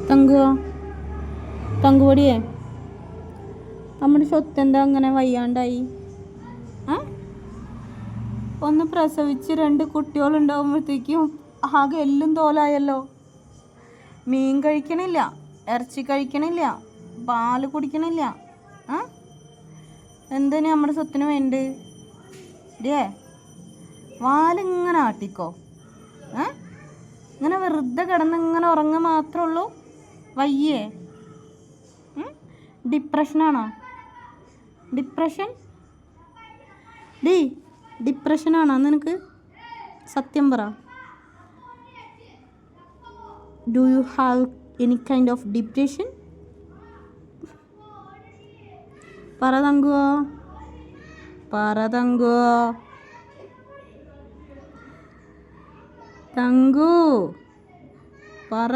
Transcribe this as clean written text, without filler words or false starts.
തങ്കുവോ തങ്കുപൊടിയേ നമ്മുടെ സ്വത്ത് എന്താ അങ്ങനെ വയ്യാണ്ടായി? ഒന്ന് പ്രസവിച്ച് 2 കുട്ടികളുണ്ടാകുമ്പോഴത്തേക്കും ആകെ എല്ലും തോലായല്ലോ. മീൻ കഴിക്കണില്ല, ഇറച്ചി കഴിക്കണില്ല, പാല് കുടിക്കണില്ല. എന്തിനു നമ്മുടെ സ്വത്തിന് വേണ്ട? വാലിങ്ങനെ ആട്ടിക്കോ. ഇങ്ങനെ വെറുതെ കിടന്ന് ഇങ്ങനെ ഉറങ്ങുക മാത്രമേ ഉള്ളൂ. വയ്യേ? ഡിപ്രഷനാണോ? ഡിപ്രഷനാണോ നിനക്ക്? സത്യം പറ. Do you have any kind of depression? പറ തങ്കുവോ. തങ്കു പറ.